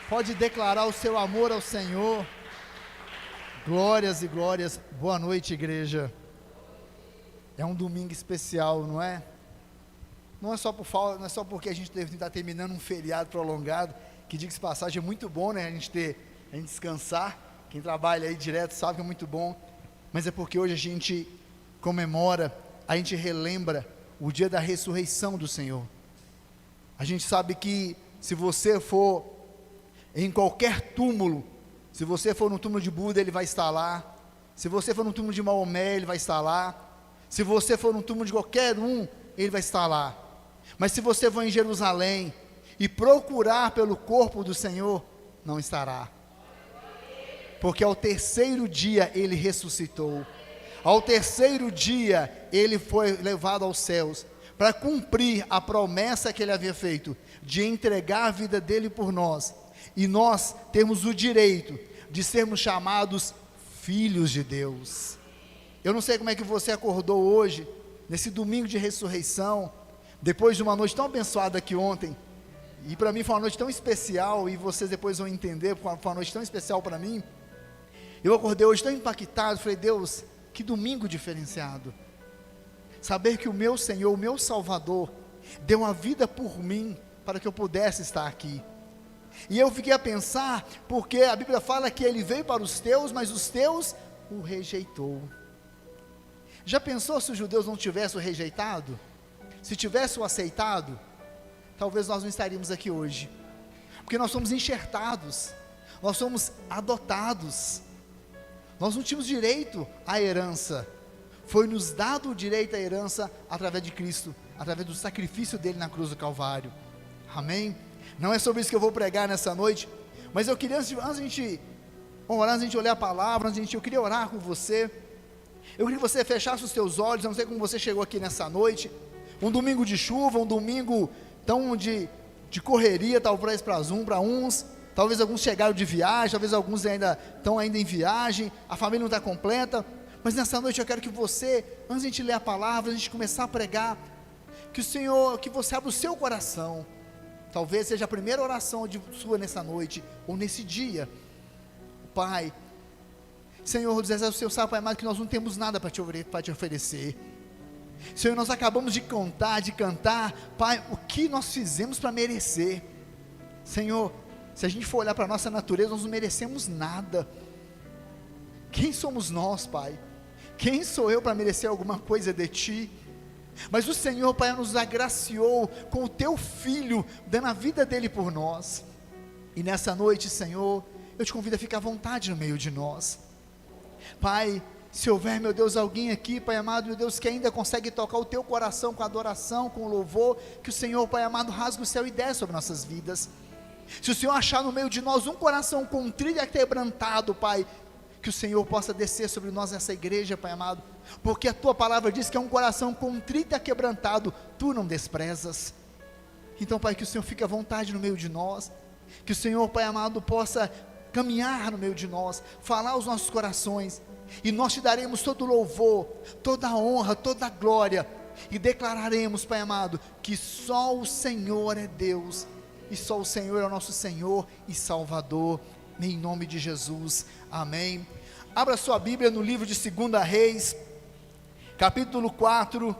Pode declarar o seu amor ao Senhor. Glórias e glórias. Boa noite, igreja. É um domingo especial, não é? Não é só porque a gente deve estar terminando um feriado prolongado, que diga-se de passagem, é muito bom, né? A gente descansar. Quem trabalha aí direto sabe que é muito bom. Mas é porque hoje a gente comemora, a gente relembra o dia da ressurreição do Senhor. A gente sabe que se você for em qualquer túmulo, se você for no túmulo de Buda, ele vai estar lá. Se você for no túmulo de Maomé, ele vai estar lá. Se você for no túmulo de qualquer um, ele vai estar lá. Mas se você for em Jerusalém e procurar pelo corpo do Senhor, não estará. Porque ao terceiro dia ele ressuscitou. Ao terceiro dia ele foi levado aos céus, para cumprir a promessa que ele havia feito, de entregar a vida dele por nós, e nós temos o direito de sermos chamados filhos de Deus. Eu não sei como é que você acordou hoje, nesse domingo de ressurreição, depois de uma noite tão abençoada que ontem, e para mim foi uma noite tão especial, e vocês depois vão entender, foi uma noite tão especial para mim. Eu acordei hoje tão impactado, falei, Deus, que domingo diferenciado, saber que o meu Senhor, o meu Salvador, deu a vida por mim, para que eu pudesse estar aqui. E eu fiquei a pensar, porque a Bíblia fala que ele veio para os teus, mas os teus o rejeitou. Já pensou se os judeus não tivessem o rejeitado? Se tivessem o aceitado, talvez nós não estaríamos aqui hoje, porque nós somos enxertados, nós somos adotados, nós não tínhamos direito à herança, foi nos dado o direito à herança através de Cristo, através do sacrifício dele na cruz do Calvário. Amém? Não é sobre isso que eu vou pregar nessa noite, mas eu queria, antes de a gente orar, antes de a gente olhar a palavra, eu queria orar com você. Eu queria que você fechasse os seus olhos. Eu não sei como você chegou aqui nessa noite, um domingo de chuva, um domingo tão de correria, talvez para uns, talvez alguns chegaram de viagem, talvez alguns ainda estão em viagem, a família não está completa, mas nessa noite eu quero que você, antes de a gente ler a palavra, antes de a gente começar a pregar, que você abra o seu coração. Talvez seja a primeira oração sua nessa noite, ou nesse dia. Pai, Senhor, diz ao Senhor, sabe, Pai amado, que nós não temos nada para te oferecer. Senhor, nós acabamos de cantar, Pai, o que nós fizemos para merecer. Senhor, se a gente for olhar para a nossa natureza, nós não merecemos nada. Quem somos nós, Pai? Quem sou eu para merecer alguma coisa de Ti? Mas o Senhor, Pai, nos agraciou com o Teu Filho, dando a vida dEle por nós. E nessa noite, Senhor, eu te convido a ficar à vontade no meio de nós. Pai, se houver, meu Deus, alguém aqui, Pai amado, meu Deus, que ainda consegue tocar o Teu coração com adoração, com louvor, que o Senhor, Pai amado, rasgue o céu e desça sobre nossas vidas. Se o Senhor achar no meio de nós um coração contrito e quebrantado, Pai, que o Senhor possa descer sobre nós nessa igreja, Pai amado, porque a Tua palavra diz que é um coração contrito e quebrantado, Tu não desprezas. Então, Pai, que o Senhor fique à vontade no meio de nós, que o Senhor, Pai amado, possa caminhar no meio de nós, falar aos nossos corações, e nós Te daremos todo o louvor, toda a honra, toda a glória, e declararemos, Pai amado, que só o Senhor é Deus, e só o Senhor é o nosso Senhor e Salvador, em nome de Jesus, amém. Abra sua Bíblia no livro de 2 Reis, capítulo 4,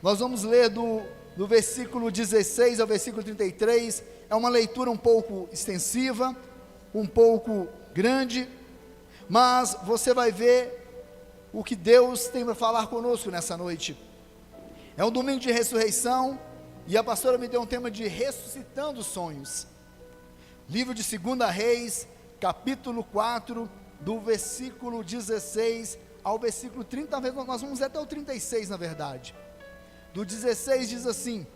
nós vamos ler do versículo 16 ao versículo 33, é uma leitura um pouco extensiva, um pouco grande, mas você vai ver o que Deus tem para falar conosco nessa noite. É um domingo de ressurreição, e a pastora me deu um tema de ressuscitando sonhos. Livro de 2 Reis, capítulo 4, do versículo 16 ao versículo 30, nós vamos até o 36 na verdade. Do 16 diz assim: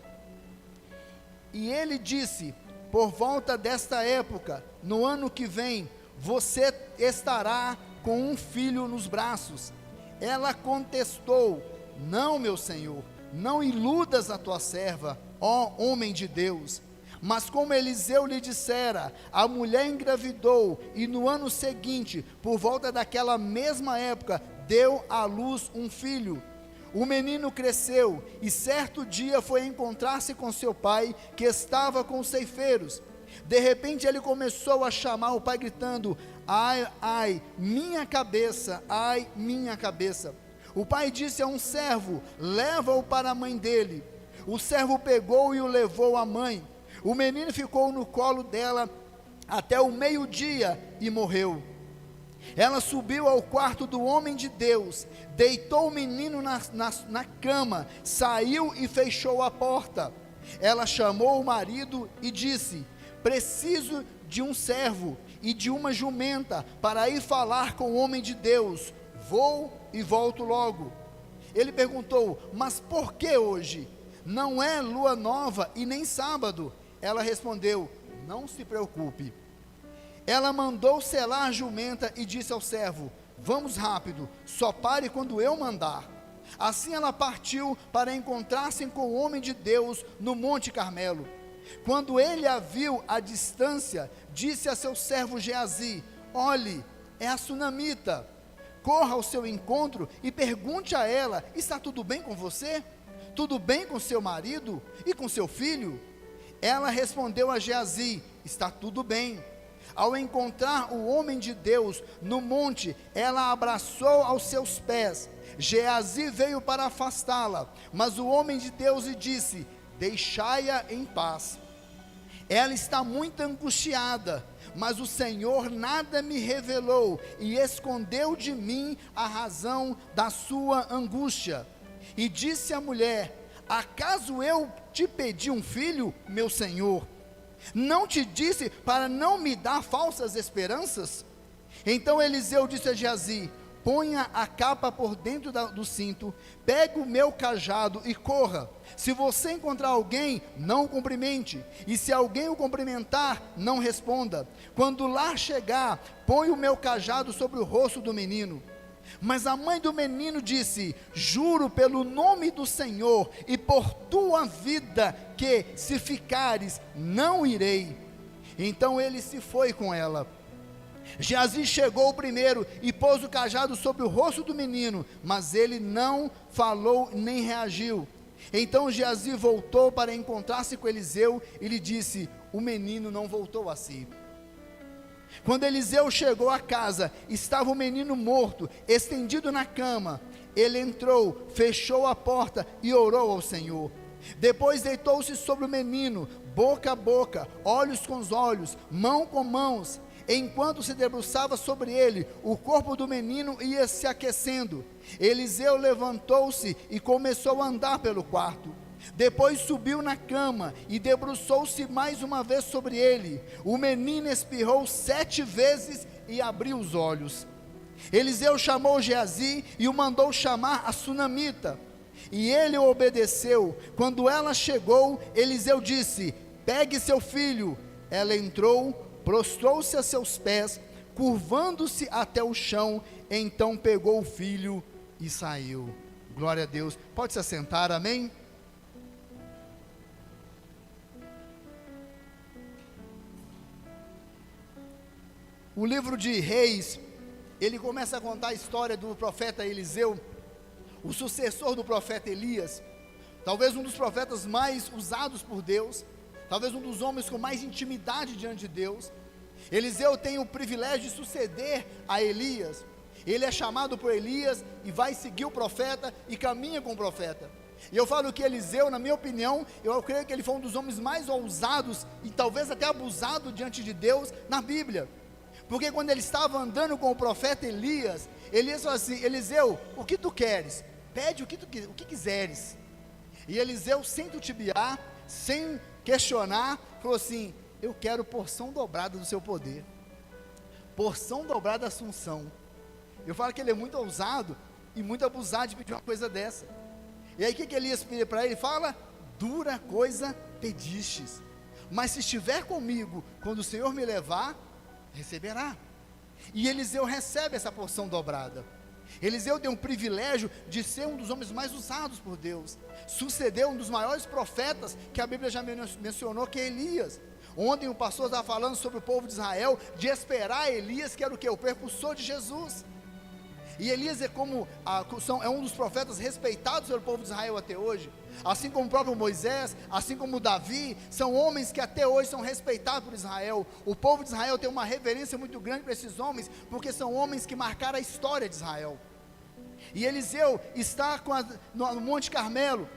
E ele disse, por volta desta época, no ano que vem, você estará com um filho nos braços. Ela contestou, não, meu senhor, não iludas a tua serva, ó homem de Deus. Mas como Eliseu lhe dissera, a mulher engravidou, e no ano seguinte, por volta daquela mesma época, deu à luz um filho. O menino cresceu, e certo dia foi encontrar-se com seu pai, que estava com os ceifeiros. De repente ele começou a chamar o pai gritando: ai, ai, minha cabeça, ai, minha cabeça. O pai disse a um servo: leva-o para a mãe dele. O servo pegou e o levou à mãe. O menino ficou no colo dela até o meio-dia e morreu. Ela subiu ao quarto do homem de Deus, deitou o menino na cama, saiu e fechou a porta. Ela chamou o marido e disse: preciso de um servo e de uma jumenta para ir falar com o homem de Deus. Vou e volto logo. Ele perguntou: mas por que hoje? Não é lua nova e nem sábado. Ela respondeu: não se preocupe. Ela mandou selar a jumenta e disse ao servo: vamos rápido, só pare quando eu mandar. Assim ela partiu para encontrar-se com o homem de Deus no Monte Carmelo. Quando ele a viu à distância, disse a seu servo Geazi: olhe, é a sunamita. Corra ao seu encontro e pergunte a ela: está tudo bem com você? Tudo bem com seu marido e com seu filho? Ela respondeu a Geazi: está tudo bem. Ao encontrar o homem de Deus no monte, ela abraçou aos seus pés. Geazi veio para afastá-la, mas o homem de Deus lhe disse: deixai-a em paz. Ela está muito angustiada, mas o Senhor nada me revelou e escondeu de mim a razão da sua angústia. E disse a mulher: acaso eu te pedi um filho, meu senhor? Não te disse para não me dar falsas esperanças? Então Eliseu disse a Geazi: ponha a capa por dentro do cinto, pegue o meu cajado e corra. Se você encontrar alguém, não o cumprimente, e se alguém o cumprimentar, não responda. Quando lá chegar, põe o meu cajado sobre o rosto do menino. Mas a mãe do menino disse: juro pelo nome do Senhor e por tua vida que, se ficares, não irei. Então ele se foi com ela. Geazi chegou primeiro e pôs o cajado sobre o rosto do menino, mas ele não falou nem reagiu. Então Geazi voltou para encontrar-se com Eliseu e lhe disse: o menino não voltou a si. Quando Eliseu chegou à casa, estava o menino morto, estendido na cama. Ele entrou, fechou a porta e orou ao Senhor. Depois deitou-se sobre o menino, boca a boca, olhos com os olhos, mão com mãos. Enquanto se debruçava sobre ele, o corpo do menino ia se aquecendo. Eliseu levantou-se e começou a andar pelo quarto. Depois subiu na cama e debruçou-se mais uma vez sobre ele. O menino espirrou 7 vezes e abriu os olhos. Eliseu chamou Geazi e o mandou chamar a sunamita. E ele obedeceu. Quando ela chegou, Eliseu disse: pegue seu filho. Ela entrou, prostrou-se a seus pés, curvando-se até o chão. Então pegou o filho e saiu. Glória a Deus. Pode se assentar, amém? O livro de Reis, ele começa a contar a história do profeta Eliseu, o sucessor do profeta Elias, talvez um dos profetas mais usados por Deus, talvez um dos homens com mais intimidade diante de Deus. Eliseu tem o privilégio de suceder a Elias. Ele é chamado por Elias e vai seguir o profeta e caminha com o profeta. E eu falo que Eliseu, na minha opinião, eu creio que ele foi um dos homens mais ousados e talvez até abusado diante de Deus na Bíblia. Porque quando ele estava andando com o profeta Elias, Elias falou assim: Eliseu, o que tu queres? Pede o que quiseres. E Eliseu, sem titubear, sem questionar, falou assim: eu quero porção dobrada do seu poder, porção dobrada da assunção. Eu falo que ele é muito ousado e muito abusado de pedir uma coisa dessa. E aí o que Elias pede para ele? Fala: dura coisa pedistes, mas se estiver comigo, quando o Senhor me levar, receberá. E Eliseu recebe essa porção dobrada. Eliseu tem um privilégio de ser um dos homens mais usados por Deus. Sucedeu um dos maiores profetas que a Bíblia já mencionou, que é Elias. Ontem o pastor estava falando sobre o povo de Israel, de esperar Elias, que era o que? O precursor de Jesus. E Elias é um dos profetas respeitados pelo povo de Israel até hoje, assim como o próprio Moisés, assim como Davi, são homens que até hoje são respeitados por Israel. O povo de Israel tem uma reverência muito grande para esses homens, porque são homens que marcaram a história de Israel. E Eliseu está no Monte Carmelo,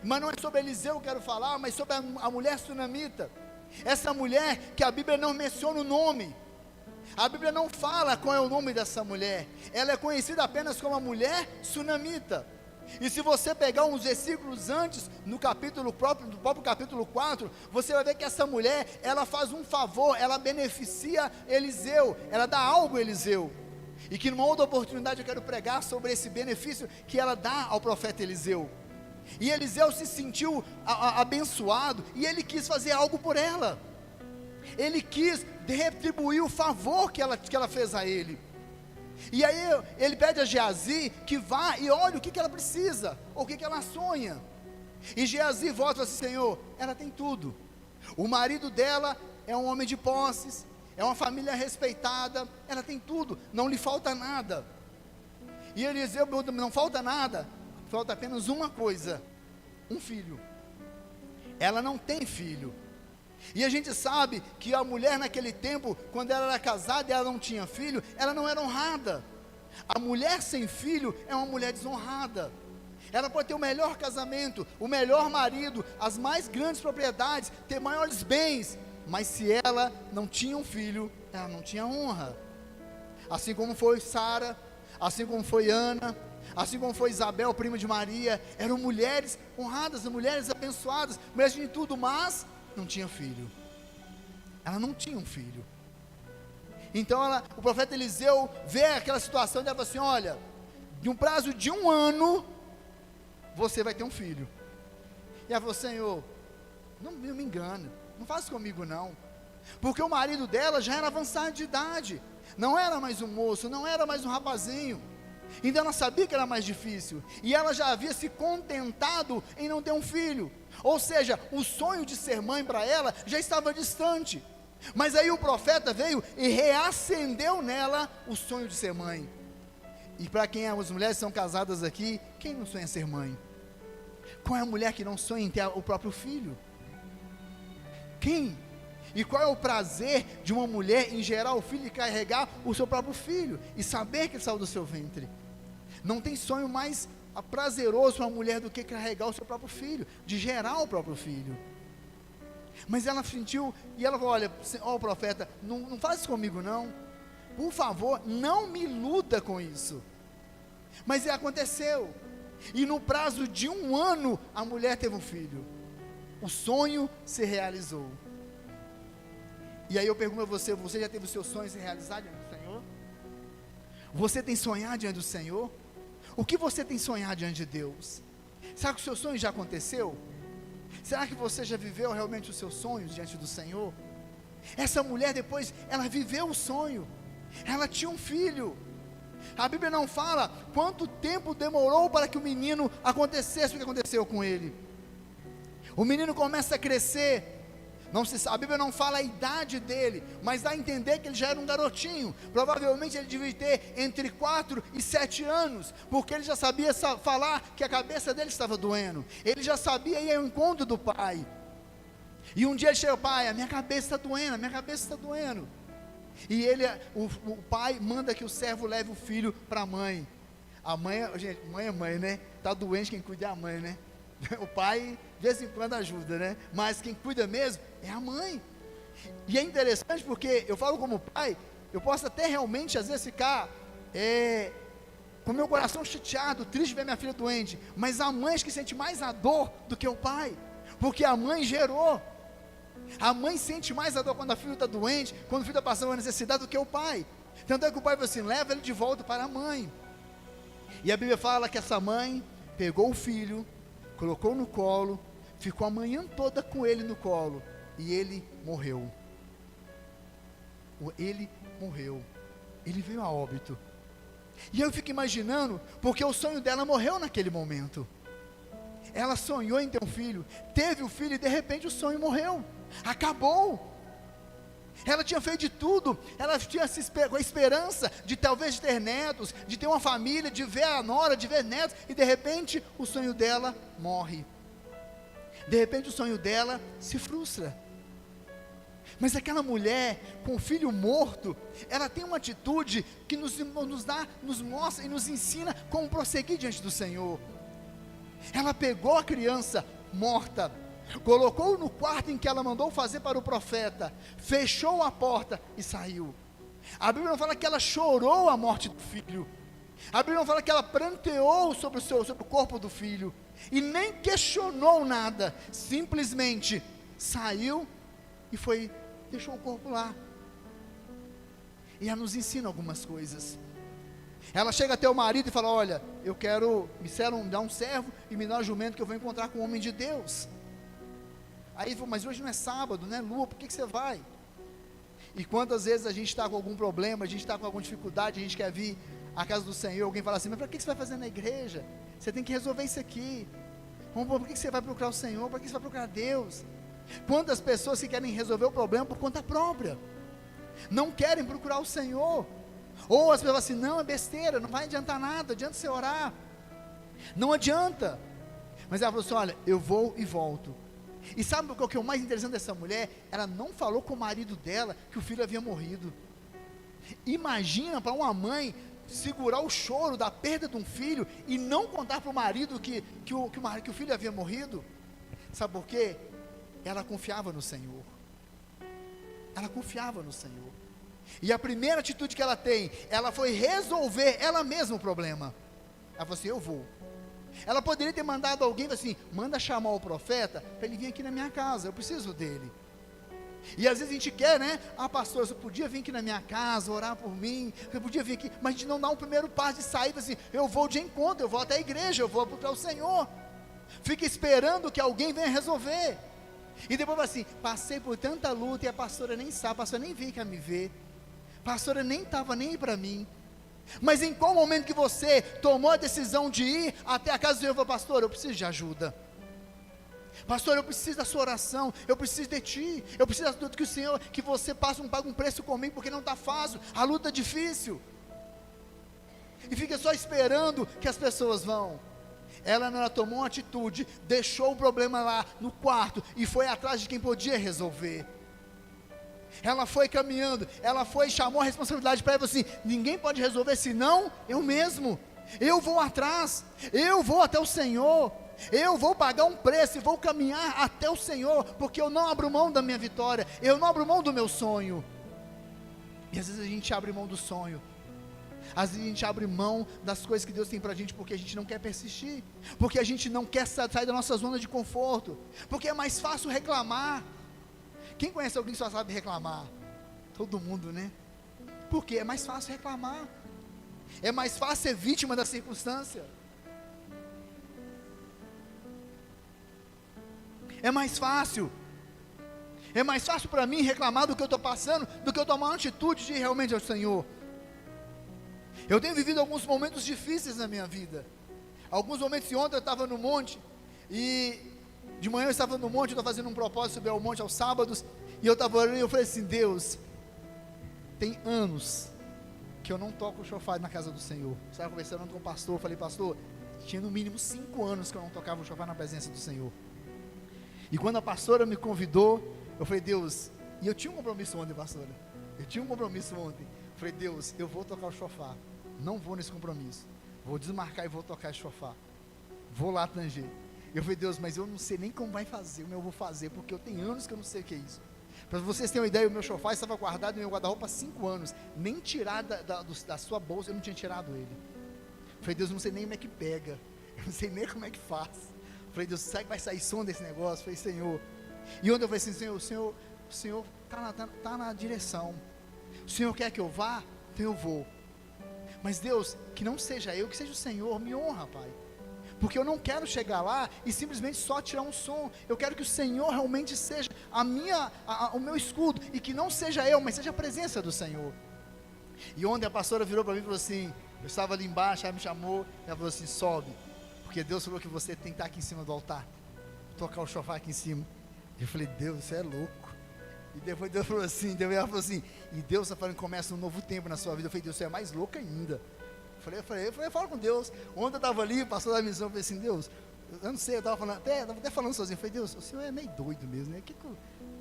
mas não é sobre Eliseu que eu quero falar, mas sobre a mulher sunamita. Essa mulher que a Bíblia não menciona o nome, a Bíblia não fala qual é o nome dessa mulher, ela é conhecida apenas como a mulher sunamita. E se você pegar uns versículos antes, no próprio capítulo 4, você vai ver que essa mulher, ela faz um favor, ela beneficia Eliseu, ela dá algo a Eliseu. E que numa outra oportunidade eu quero pregar sobre esse benefício que ela dá ao profeta Eliseu. E Eliseu se sentiu abençoado, e ele quis fazer algo por ela. Ele quis retribuir o favor que ela fez a ele. E aí ele pede a Geazi que vá e olhe o que ela precisa, ou o que ela sonha. E Geazi volta e fala assim: Senhor, ela tem tudo. O marido dela é um homem de posses, é uma família respeitada, ela tem tudo, não lhe falta nada. E Eliseu pergunta: não falta nada? Falta apenas uma coisa: um filho. Ela não tem filho. E a gente sabe que a mulher naquele tempo, quando ela era casada e ela não tinha filho, ela não era honrada. A mulher sem filho é uma mulher desonrada. Ela pode ter o melhor casamento, o melhor marido, as mais grandes propriedades, ter maiores bens, mas se ela não tinha um filho, ela não tinha honra. Assim como foi Sara, assim como foi Ana, assim como foi Isabel, prima de Maria, eram mulheres honradas, mulheres abençoadas, mulheres de tudo, mas não tinha filho. Ela não tinha um filho. Então o profeta Eliseu vê aquela situação e ela fala assim: olha, de um prazo de 1 ano, você vai ter um filho. E ela falou: Senhor, não me engane, não faça comigo não, porque o marido dela já era avançado de idade, não era mais um moço, não era mais um rapazinho. Então ela sabia que era mais difícil, e ela já havia se contentado em não ter um filho. Ou seja, o sonho de ser mãe para ela já estava distante. Mas aí o profeta veio e reacendeu nela o sonho de ser mãe. E para quem as mulheres são casadas aqui, quem não sonha ser mãe? Qual é a mulher que não sonha em ter o próprio filho? Quem? E qual é o prazer de uma mulher em gerar o filho e carregar o seu próprio filho e saber que ele saiu do seu ventre? Não tem sonho mais prazeroso para uma mulher do que carregar o seu próprio filho, de gerar o próprio filho. Mas ela sentiu, e ela falou: olha, profeta, não faz isso comigo não, por favor, não me iluda com isso. Mas aconteceu, e no prazo de 1 ano, a mulher teve um filho, o sonho se realizou. E aí eu pergunto a você: você já teve os seus sonhos se realizar diante do Senhor? Você tem sonhado diante do Senhor? O que você tem sonhado diante de Deus? Será que o seu sonho já aconteceu? Será que você já viveu realmente os seus sonhos diante do Senhor? Essa mulher depois, ela viveu o sonho, ela tinha um filho. A Bíblia não fala quanto tempo demorou para que o menino acontecesse o que aconteceu com ele. O menino começa a crescer. A Bíblia não fala a idade dele, mas dá a entender que ele já era um garotinho. Provavelmente ele devia ter entre 4 e 7 anos, porque ele já sabia falar que a cabeça dele estava doendo. Ele já sabia ir ao encontro do pai. E um dia ele chega: pai, a minha cabeça está doendo, a minha cabeça está doendo. E o pai manda que o servo leve o filho para a mãe. A mãe, gente, mãe é mãe, né? Está doente, quem cuida é a mãe, né? O pai de vez em quando ajuda, né? Mas quem cuida mesmo é a mãe. E é interessante porque eu falo como pai, eu posso até realmente às vezes ficar com meu coração chateado, triste de ver minha filha doente, mas a mãe acho que sente mais a dor do que o pai, porque a mãe gerou. A mãe sente mais a dor quando a filha está doente, quando o filho está passando uma necessidade, do que o pai. Tanto é que o pai fala assim: leva ele de volta para a mãe. E a Bíblia fala que essa mãe pegou o filho, colocou no colo, ficou a manhã toda com ele no colo, e ele morreu. Ele morreu, ele veio a óbito. E eu fico imaginando, porque o sonho dela morreu naquele momento. Ela sonhou em ter um filho, teve o filho e de repente o sonho morreu, acabou. Ela tinha feito de tudo, ela tinha com a esperança de talvez ter netos, de ter uma família, de ver a nora, de ver netos, e de repente o sonho dela morre. De repente o sonho dela se frustra. Mas aquela mulher com o filho morto, ela tem uma atitude que nos mostra e nos ensina como prosseguir diante do Senhor. Ela pegou a criança morta, colocou no quarto em que ela mandou fazer para o profeta, fechou a porta e saiu. A Bíblia não fala que ela chorou a morte do filho, a Bíblia não fala que ela pranteou sobre o corpo do filho, e nem questionou nada, simplesmente saiu e deixou o corpo lá. E ela nos ensina algumas coisas. Ela chega até o marido e fala: olha, me disseram, me dá um servo e me dá um jumento que eu vou encontrar com o homem de Deus. Aí ele falou: mas hoje não é sábado, não é lua, por que você vai? E quantas vezes a gente está com algum problema, a gente está com alguma dificuldade, a gente quer vir à casa do Senhor, alguém fala assim: mas para que você vai fazer na igreja? Você tem que resolver isso aqui. Por que você vai procurar o Senhor? Para que você vai procurar Deus? Quantas pessoas que querem resolver o problema por conta própria, não querem procurar o Senhor, ou as pessoas falam assim: não, é besteira, não vai adiantar nada, adianta você orar, não adianta. Mas ela falou assim: olha, eu vou e volto. E sabe o que é o mais interessante dessa mulher? Ela não falou com o marido dela que o filho havia morrido. Imagina para uma mãe segurar o choro da perda de um filho e não contar para o marido que o filho havia morrido. Sabe por quê? Ela confiava no Senhor. Ela confiava no Senhor. E a primeira atitude que ela tem, ela foi resolver ela mesma o problema. Ela falou assim: eu vou. Ela poderia ter mandado alguém assim: manda chamar o profeta para ele vir aqui na minha casa, eu preciso dele. E às vezes a gente quer, né? Pastor, você podia vir aqui na minha casa, orar por mim, eu podia vir aqui, mas a gente não dá um primeiro passo de saída assim: eu vou de encontro, eu vou até a igreja, eu vou procurar o Senhor. Fica esperando que alguém venha resolver. E depois vai assim: passei por tanta luta e a pastora nem sabe, a pastora nem veio cá me ver, a pastora nem estava nem aí para mim. Mas em qual momento que você tomou a decisão de ir até a casa do Senhor e falou: pastor, eu preciso de ajuda, pastor, eu preciso da sua oração, eu preciso de ti, eu preciso que o Senhor, que você pague um preço comigo, porque não está fácil, a luta é difícil. E fica só esperando que as pessoas vão. Ela tomou uma atitude, deixou o problema lá no quarto e foi atrás de quem podia resolver. Ela foi caminhando, chamou a responsabilidade para ela assim: ninguém pode resolver senão eu mesmo. Eu vou atrás, eu vou até o Senhor, eu vou pagar um preço e vou caminhar até o Senhor, porque eu não abro mão da minha vitória, eu não abro mão do meu sonho. E às vezes a gente abre mão do sonho, às vezes a gente abre mão das coisas que Deus tem para a gente, porque a gente não quer persistir, porque a gente não quer sair da nossa zona de conforto, porque é mais fácil reclamar. Quem conhece alguém que só sabe reclamar? Todo mundo, né? Porque é mais fácil reclamar, é mais fácil ser vítima da circunstância, é mais fácil para mim reclamar do que eu estou passando, do que eu tomar uma atitude de ir realmente ao Senhor. Eu tenho vivido alguns momentos difíceis na minha vida, alguns momentos. Ontem eu estava no monte, e de manhã eu estava no monte, eu estava fazendo um propósito subir ao monte aos sábados, e eu estava orando e eu falei assim: Deus, tem anos que eu não toco o chofar na casa do Senhor. Eu estava conversando com o pastor, eu falei: pastor, tinha no mínimo 5 anos que eu não tocava o chofar na presença do Senhor. E quando a pastora me convidou, eu falei: Deus, e eu tinha um compromisso ontem, pastora, eu falei: Deus, eu vou tocar o chofar, não vou nesse compromisso, vou desmarcar e vou tocar o chofar, vou lá tanger. Eu falei: Deus, mas eu não sei nem como vai fazer, eu vou fazer, porque eu tenho anos que eu não sei o que é isso. Para vocês terem uma ideia, o meu chofar estava guardado no meu guarda-roupa há 5 anos, nem tirar da sua bolsa, eu não tinha tirado ele. Eu falei: Deus, eu não sei nem como é que pega, eu não sei nem como é que faz. Eu falei: Deus, sabe que vai sair som desse negócio? Eu falei: Senhor. E ontem eu falei assim: Senhor, o Senhor está na direção, o Senhor quer que eu vá? Então eu vou. Mas Deus, que não seja eu, que seja o Senhor, me honra, Pai, porque eu não quero chegar lá e simplesmente só tirar um som. Eu quero que o Senhor realmente seja o meu escudo, e que não seja eu, mas seja a presença do Senhor. E ontem a pastora virou para mim e falou assim, eu estava ali embaixo, ela me chamou, ela falou assim: sobe, porque Deus falou que você tem que estar aqui em cima do altar, tocar o chofar aqui em cima. Eu falei: Deus, você é louco. E depois Deus falou assim, ela falou assim, e Deus está falando que começa um novo tempo na sua vida. Eu falei, Deus, você é mais louco ainda. Eu falei, fala com Deus. Ontem eu estava ali, passou da missão, eu falei assim, Deus, eu não sei, eu estava até falando sozinho. Eu falei, Deus, o senhor é meio doido mesmo, né? O que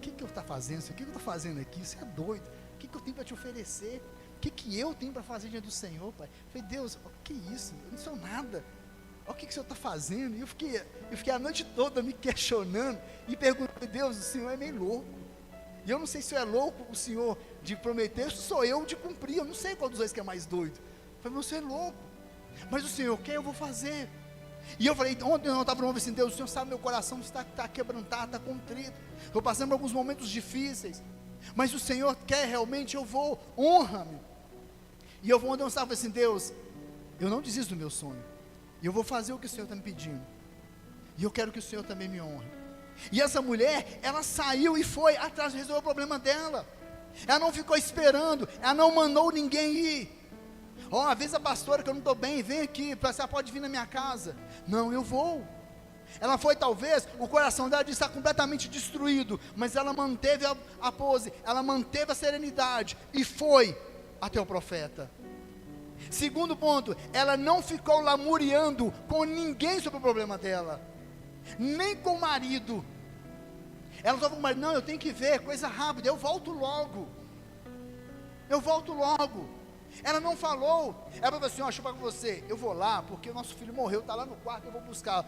eu estou fazendo? O que eu estou fazendo aqui? Você é doido. O que eu tenho para te oferecer? O que eu tenho para fazer diante do Senhor, pai? Eu falei, Deus, o que é isso? Eu não sou nada. Olha o que o Senhor está fazendo. E eu fiquei a noite toda me questionando e perguntei, Deus, o Senhor é meio louco. E eu não sei se é louco o Senhor de prometer, sou eu de cumprir. Eu não sei qual dos dois que é mais doido. Eu falei, você é louco. Mas o Senhor quer, eu vou fazer. E eu falei, ontem eu estava falando assim, Deus, o Senhor sabe, meu coração está quebrantado, está contrito. Estou passando por alguns momentos difíceis. Mas o Senhor quer realmente, eu vou, honra-me. E eu vou onde eu estava assim, Deus, eu não desisto do meu sonho. E eu vou fazer o que o Senhor está me pedindo. E eu quero que o Senhor também me honre. E essa mulher, ela saiu e foi atrás de resolver o problema dela. Ela não ficou esperando, ela não mandou ninguém ir. Uma vez a pastora, que eu não estou bem, vem aqui, você pode vir na minha casa. Não, eu vou. Ela foi, talvez, o coração dela está completamente destruído, mas ela manteve a pose, ela manteve a serenidade e foi até o profeta. Segundo ponto, ela não ficou lamuriando com ninguém sobre o problema dela, nem com o marido. Ela só falou com o marido, não, eu tenho que ver, coisa rápida, eu volto logo. Ela não falou, ela falou assim, deixa eu falar com você, eu vou lá, porque o nosso filho morreu, está lá no quarto, eu vou buscar,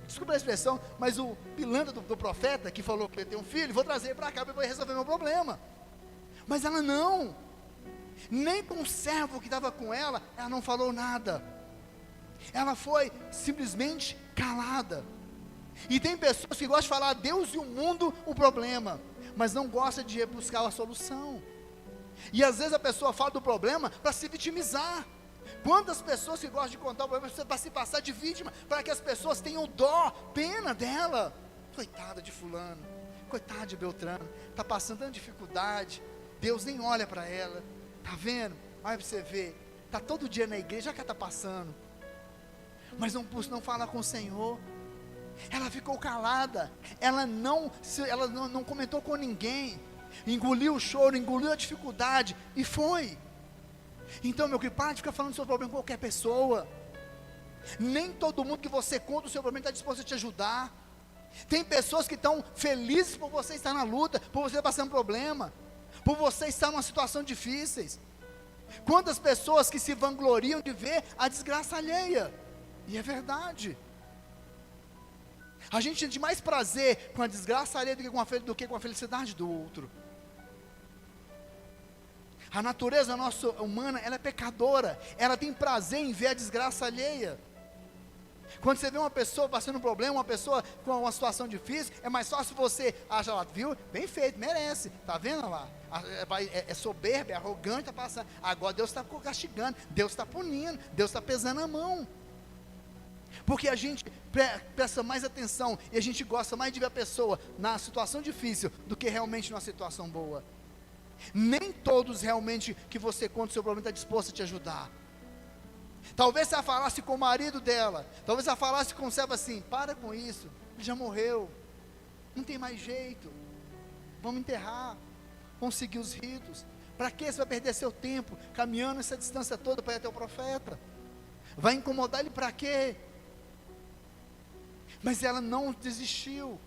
desculpa a expressão, mas o pilantra do profeta, que falou que ele tem um filho, vou trazer ele para cá, para ele resolver meu problema. Mas ela não, nem com o servo que estava com ela não falou nada. Ela foi simplesmente calada. E tem pessoas que gostam de falar a Deus e o mundo o problema, mas não gosta de ir buscar a solução. E às vezes a pessoa fala do problema para se vitimizar. Quantas pessoas que gostam de contar o problema para se passar de vítima, para que as pessoas tenham dó, pena dela. Coitada de fulano, coitada de Beltrano, está passando tanta dificuldade, Deus nem olha para ela. Está vendo? Vai para você ver, está todo dia na igreja, já que ela está passando, mas não fala com o Senhor. Ela ficou calada, ela não comentou com ninguém, engoliu o choro, engoliu a dificuldade e foi. Então, meu querido, para de ficar falando do seu problema com qualquer pessoa. Nem todo mundo que você conta o seu problema está disposto a te ajudar. Tem pessoas que estão felizes por você estar na luta, por você estar passando problema, por você estar numa situação difícil. Quantas pessoas que se vangloriam de ver a desgraça alheia, e é verdade. A gente sente mais prazer com a desgraça alheia do que com a felicidade do outro. A natureza nossa humana, ela é pecadora, ela tem prazer em ver a desgraça alheia. Quando você vê uma pessoa passando um problema, uma pessoa com uma situação difícil, é mais fácil você achar lá, viu? Bem feito, merece, está vendo lá? É soberbo, é arrogante, está passando. Agora Deus está castigando, Deus está punindo, Deus está pesando a mão. Porque a gente presta mais atenção e a gente gosta mais de ver a pessoa na situação difícil do que realmente numa situação boa. Nem todos realmente que você conta o seu problema está disposto a te ajudar. Talvez ela falasse com o marido dela, talvez ela falasse com o servo assim, para com isso, ele já morreu, não tem mais jeito, vamos enterrar, vamos seguir os ritos. Para que você vai perder seu tempo caminhando essa distância toda para ir até o profeta? Vai incomodar ele para quê? Mas ela não desistiu.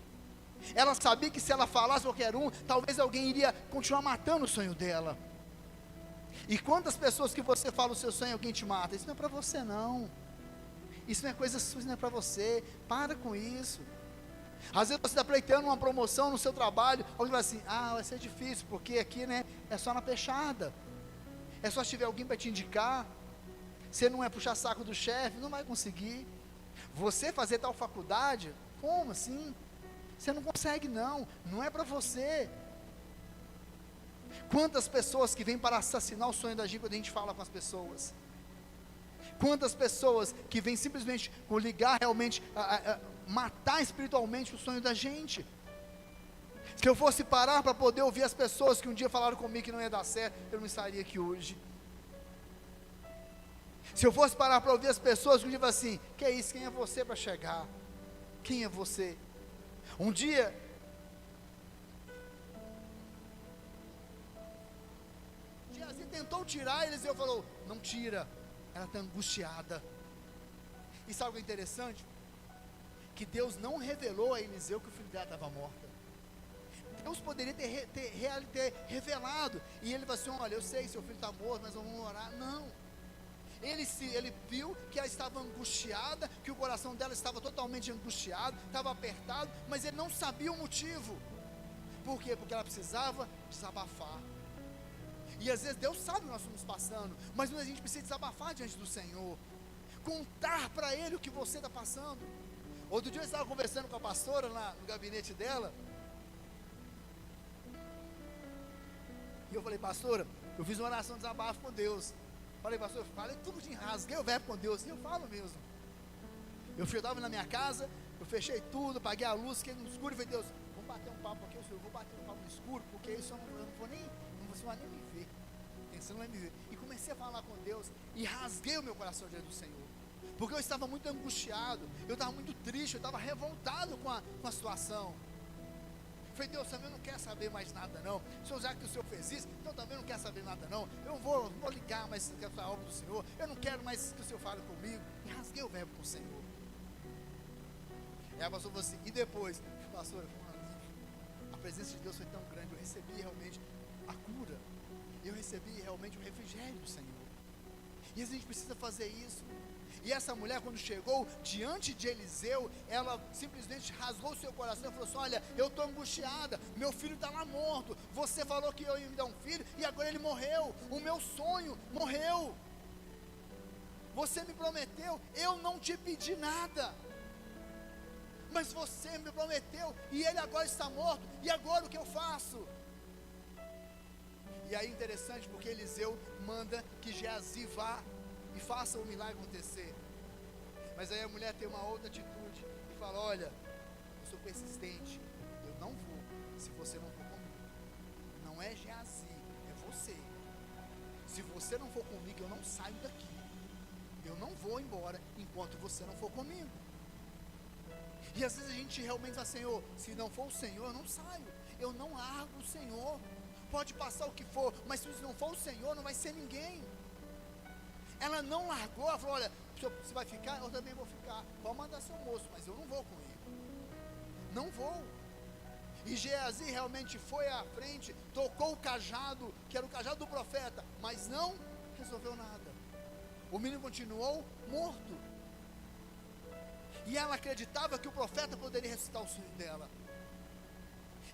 Ela sabia que se ela falasse qualquer um, talvez alguém iria continuar matando o sonho dela. E quantas pessoas que você fala o seu sonho, alguém te mata? Isso não é para você não. Isso não é coisa sua, isso não é para você. Para com isso. Às vezes você está pleiteando uma promoção no seu trabalho, alguém vai assim, vai ser difícil, porque aqui, né, é só na peixada. É só se tiver alguém para te indicar. Você não é puxar saco do chefe, não vai conseguir. Você fazer tal faculdade, como assim? Você não consegue não é para você. Quantas pessoas que vêm para assassinar o sonho da gente quando a gente fala com as pessoas? Quantas pessoas que vêm simplesmente por ligar realmente, matar espiritualmente o sonho da gente? Se eu fosse parar para poder ouvir as pessoas que um dia falaram comigo que não ia dar certo, eu não estaria aqui hoje. Se eu fosse parar para ouvir as pessoas que um dia falaram assim, que é isso, quem é você para chegar? Quem é você? Um dia, Geazi tentou tirar, Eliseu falou: não tira, ela está angustiada. E sabe o que é interessante? Que Deus não revelou a Eliseu que o filho dela estava morto. Deus poderia ter revelado, e ele falou assim: olha, eu sei, seu filho está morto, mas vamos orar. Não, ele viu que ela estava angustiada, que o coração dela estava totalmente angustiado, estava apertado, mas ele não sabia o motivo. Por quê? Porque ela precisava desabafar. E às vezes Deus sabe o que nós estamos passando, mas a gente precisa desabafar diante do Senhor, contar para Ele o que você está passando. Outro dia eu estava conversando com a pastora no gabinete dela, e eu falei: pastora, eu fiz uma oração de desabafo com Deus. Falei: pastor, falei tudo, rasguei o verbo com Deus. E eu falo mesmo. Eu estava na minha casa, eu fechei tudo, apaguei a luz, fiquei no escuro e falei: Deus, vamos bater um papo aqui, eu vou bater um papo no escuro, porque isso eu não vou nem, você não vai nem me ver. Você não vai me ver. E comecei a falar com Deus, e rasguei o meu coração diante do Senhor, porque eu estava muito angustiado, eu estava muito triste, eu estava revoltado com a situação. Falei: Deus, também não quer saber mais nada não. Já que o Senhor fez isso, então também não quer saber nada não. Eu vou ligar mais para a obra do Senhor. Eu não quero mais que o Senhor fale comigo. E rasguei o verbo com o Senhor. E a pastora falou assim: e depois? Pastor, foi um alívio. A presença de Deus foi tão grande, eu recebi realmente a cura. Eu recebi realmente o refrigério do Senhor. E a gente precisa fazer isso. E essa mulher, quando chegou diante de Eliseu, ela simplesmente rasgou o seu coração e falou assim: olha, eu estou angustiada, meu filho está lá morto, você falou que eu ia me dar um filho, e agora ele morreu, o meu sonho morreu, você me prometeu, eu não te pedi nada, mas você me prometeu, e ele agora está morto, e agora o que eu faço? E aí interessante, porque Eliseu manda que Geazi vá e faça o milagre acontecer. Mas aí a mulher tem uma outra atitude e fala: olha, eu sou persistente, eu não vou se você não for comigo. Não é Geazi, é você. Se você não for comigo, eu não saio daqui. Eu não vou embora enquanto você não for comigo. E às vezes a gente realmente fala: Senhor, se não for o Senhor, eu não saio, eu não largo o Senhor. Pode passar o que for, mas se não for o Senhor, não vai ser ninguém. Ela não largou, ela falou: olha, você vai ficar? Eu também vou ficar. Pode mandar seu moço, mas eu não vou com ele. Não vou. E Geazi realmente foi à frente, tocou o cajado, que era o cajado do profeta, mas não resolveu nada. O menino continuou morto. E ela acreditava que o profeta poderia ressuscitar o sonho dela.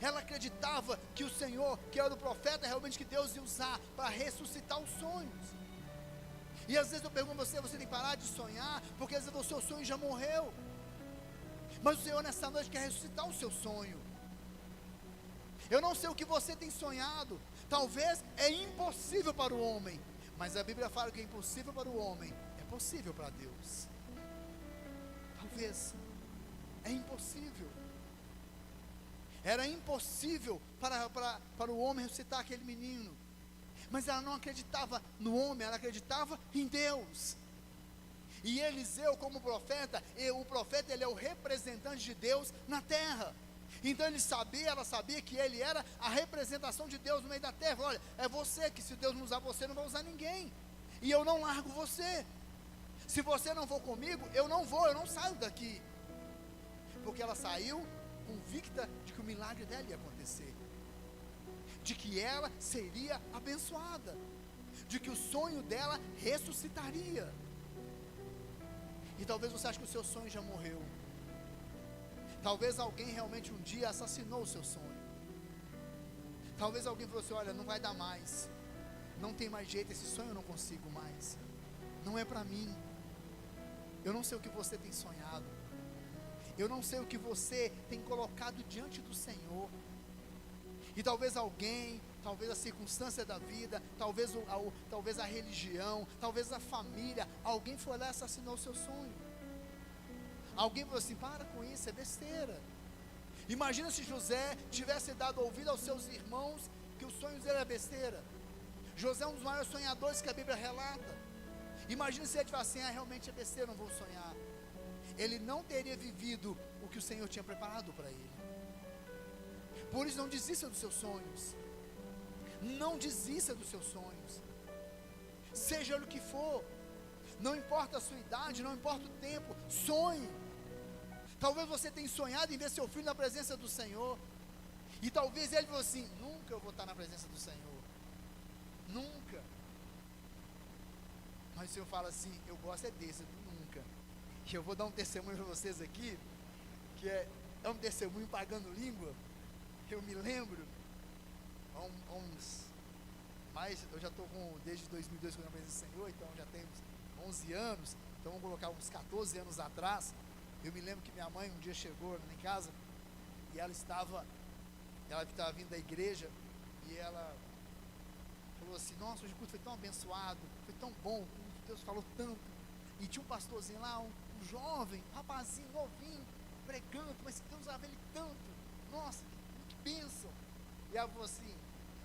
Ela acreditava que o Senhor, que era o profeta realmente que Deus ia usar para ressuscitar os sonhos. E às vezes eu pergunto a você: você tem que parar de sonhar, porque às vezes o seu sonho já morreu. Mas o Senhor nessa noite quer ressuscitar o seu sonho. Eu não sei o que você tem sonhado. Talvez é impossível para o homem, mas a Bíblia fala que é impossível para o homem, é possível para Deus. Talvez é impossível. Era impossível para o homem ressuscitar aquele menino. Mas ela não acreditava no homem, ela acreditava em Deus. E Eliseu, como profeta, o profeta ele é o representante de Deus na terra. Então ela sabia que ele era a representação de Deus no meio da terra. Olha, é você que, se Deus não usar você, não vai usar ninguém. E eu não largo você. Se você não for comigo, eu não vou, eu não saio daqui. Porque ela saiu convicta de que o milagre dela ia acontecer, de que ela seria abençoada, de que o sonho dela ressuscitaria. E talvez você ache que o seu sonho já morreu. Talvez alguém realmente um dia assassinou o seu sonho. Talvez alguém falou assim: olha, não vai dar mais, não tem mais jeito, esse sonho eu não consigo mais, não é para mim. Eu não sei o que você tem sonhado, eu não sei o que você tem colocado diante do Senhor. E talvez alguém, talvez a circunstância da vida, talvez a religião, talvez a família, alguém foi lá e assassinou o seu sonho. Alguém falou assim: para com isso, é besteira. Imagina se José tivesse dado ouvido aos seus irmãos que os sonhos dele era besteira. José é um dos maiores sonhadores que a Bíblia relata. Imagina se ele tivesse assim: realmente é besteira, não vou sonhar. Ele não teria vivido o que o Senhor tinha preparado para ele. Por isso, não desista dos seus sonhos. Não desista dos seus sonhos, seja o que for, não importa a sua idade, não importa o tempo, sonhe. Talvez você tenha sonhado em ver seu filho na presença do Senhor, e talvez ele falou assim: nunca eu vou estar na presença do Senhor, nunca. Mas o Senhor fala assim: eu gosto é desse, do nunca. E eu vou dar um testemunho para vocês aqui, que é um testemunho pagando língua. Eu me lembro, eu já estou desde 2002 com a presença do Senhor, então já temos 11 anos, então vamos colocar uns 14 anos atrás. Eu me lembro que minha mãe um dia chegou em casa, e ela estava vindo da igreja, e ela falou assim: nossa, hoje o culto foi tão abençoado, foi tão bom, Deus falou tanto, e tinha um pastorzinho lá, um jovem, um rapazinho, novinho, pregando, mas Deus usava ele tanto, nossa, que bênção. E ela falou assim,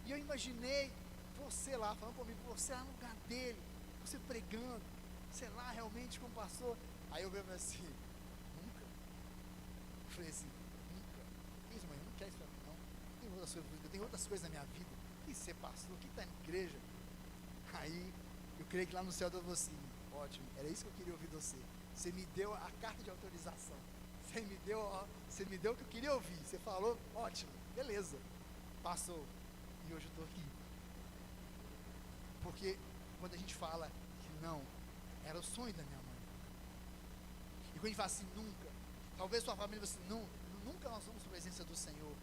e eu imaginei você lá, falando comigo, você lá no lugar dele, você pregando, você lá realmente como pastor. Aí eu falei assim: nunca. Eu falei assim: nunca. Isso, mãe, não quer isso para mim, não. Eu tenho outras coisas na minha vida, que ser pastor, que está na igreja. Aí eu creio que lá no céu eu falei assim: ótimo, era isso que eu queria ouvir de você. Você me deu a carta de autorização, você me deu o que eu queria ouvir, você falou, ótimo, beleza. Passou, e hoje eu estou aqui. Porque quando a gente fala que não, era o sonho da minha mãe. E quando a gente fala assim, nunca, talvez sua família fale assim: não, nunca nós vamos na presença do Senhor,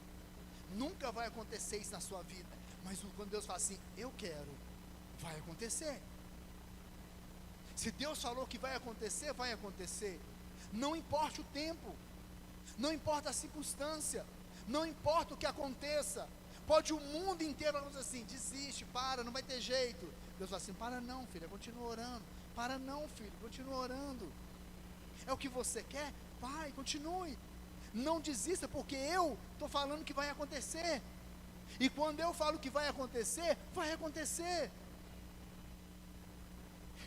nunca vai acontecer isso na sua vida. Mas quando Deus fala assim: eu quero, vai acontecer. Se Deus falou que vai acontecer, vai acontecer. Não importa o tempo, não importa a circunstância, não importa o que aconteça. Pode o mundo inteiro falar assim: desiste, para, não vai ter jeito. Deus fala assim: para não, filha, continua orando. Para não, filho, continua orando. É o que você quer? Vai, continue. Não desista, porque eu estou falando que vai acontecer. E quando eu falo que vai acontecer, vai acontecer.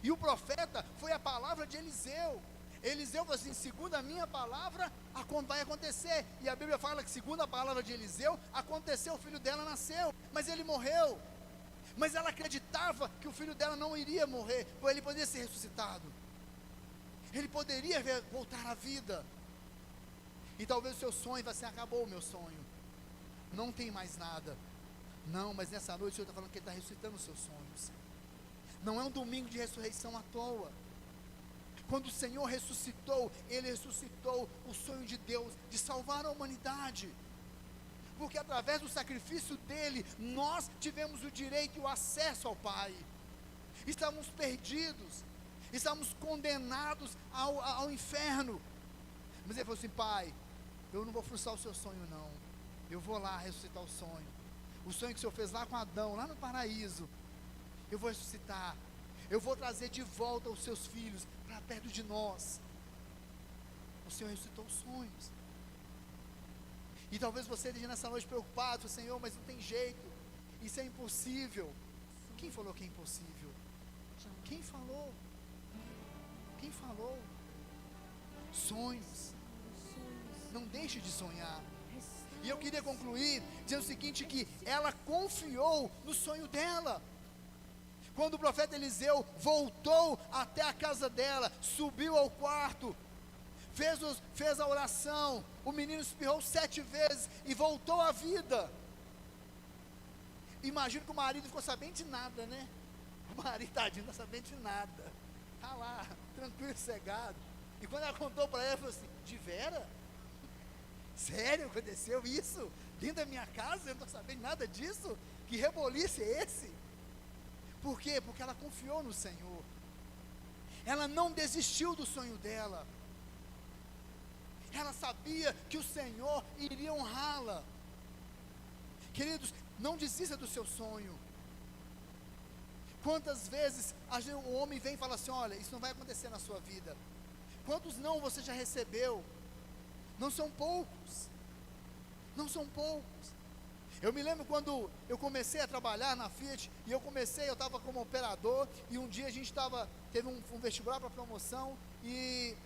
E o profeta foi a palavra de Eliseu. Eliseu falou assim: segundo a minha palavra, vai acontecer. E a Bíblia fala que segundo a palavra de Eliseu, aconteceu, o filho dela nasceu, mas ele morreu. Mas ela acreditava que o filho dela não iria morrer, pois ele poderia ser ressuscitado, ele poderia voltar à vida. E talvez o seu sonho vai ser: acabou o meu sonho, não tem mais nada. Não, mas nessa noite o Senhor está falando que Ele está ressuscitando os seus sonhos. Não é um domingo de ressurreição à toa. Quando o Senhor ressuscitou, Ele ressuscitou o sonho de Deus de salvar a humanidade, porque através do sacrifício dele, nós tivemos o direito e o acesso ao Pai. Estávamos perdidos, estávamos condenados ao inferno, mas Ele falou assim: Pai, eu não vou frustrar o seu sonho não, eu vou lá ressuscitar o sonho que o Senhor fez lá com Adão, lá no paraíso. Eu vou ressuscitar, eu vou trazer de volta os seus filhos para perto de nós. O Senhor ressuscitou os sonhos. E talvez você esteja nessa noite preocupado: Senhor, mas não tem jeito, isso é impossível. Quem falou que é impossível? Quem falou? Quem falou? Sonhos. Não deixe de sonhar. E eu queria concluir dizendo o seguinte: que ela confiou no sonho dela. Quando o profeta Eliseu voltou até a casa dela, subiu ao quarto, fez a oração, o menino espirrou 7 vezes e voltou à vida. Imagino que o marido ficou sabendo de nada, né? O marido, tadinho, não está sabendo de nada, está lá, tranquilo, cegado. E quando ela contou para ela, ela falou assim: de vera? Sério, aconteceu isso? Dentro da minha casa, eu não estou sabendo nada disso? Que rebolice é esse? Por quê? Porque ela confiou no Senhor. Ela não desistiu do sonho dela. Ela sabia que o Senhor iria honrá-la. Queridos, não desista do seu sonho. Quantas vezes o homem vem e fala assim: olha, isso não vai acontecer na sua vida. Quantos não você já recebeu? Não são poucos. Não são poucos. Eu me lembro quando eu comecei a trabalhar na Fiat, e eu estava como operador, e um dia a gente teve um vestibular para promoção, e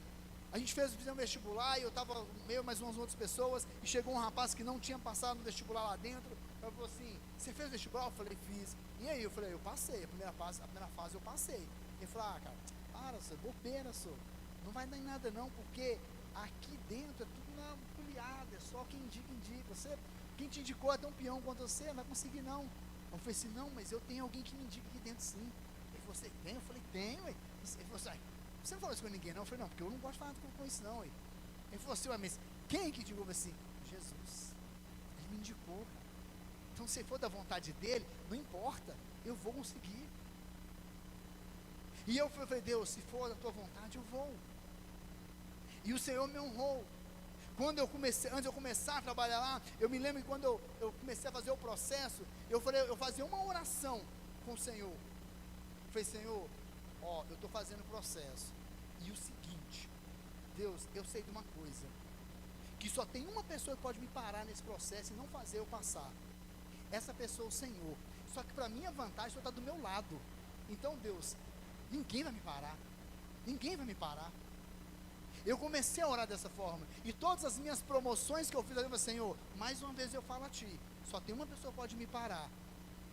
a gente fez um vestibular, e eu estava meio mais umas outras pessoas, e chegou um rapaz que não tinha passado no vestibular lá dentro, Ela falou assim, você fez vestibular? Eu falei, fiz. E aí? Eu falei, eu passei, a primeira fase eu passei. Ele falou, cara, para, sou bobeira, sou. Não vai dar em nada não, porque aqui dentro é tudo na puliada, é só quem indica. Quem te indicou é ter um peão contra você, não vai conseguir não. Eu falei assim, não, mas eu tenho alguém que me indica aqui dentro sim. Ele falou, você tem? Eu falei, tenho, ué. Ele falou assim, você não falou isso com ninguém não? Eu falei, não, porque eu não gosto de falar com isso não, ué. Ele falou assim, mas quem que te indicou? Eu falei assim, Jesus, ele me indicou, cara. Então se for da vontade dele, não importa, eu vou conseguir. E eu falei, Deus, se for da tua vontade, eu vou. E o Senhor me honrou. Antes de eu começar a trabalhar lá, eu me lembro que quando eu comecei a fazer o processo, eu fazia uma oração com o Senhor. Eu falei, Senhor, eu estou fazendo o processo. E o seguinte, Deus, eu sei de uma coisa, que só tem uma pessoa que pode me parar nesse processo e não fazer eu passar. Essa pessoa é o Senhor. Só que para minha vantagem, o Senhor está do meu lado. Então, Deus, ninguém vai me parar. Ninguém vai me parar. Eu comecei a orar dessa forma. E todas as minhas promoções que eu fiz, eu falei, Senhor, mais uma vez eu falo a Ti. Só tem uma pessoa que pode me parar.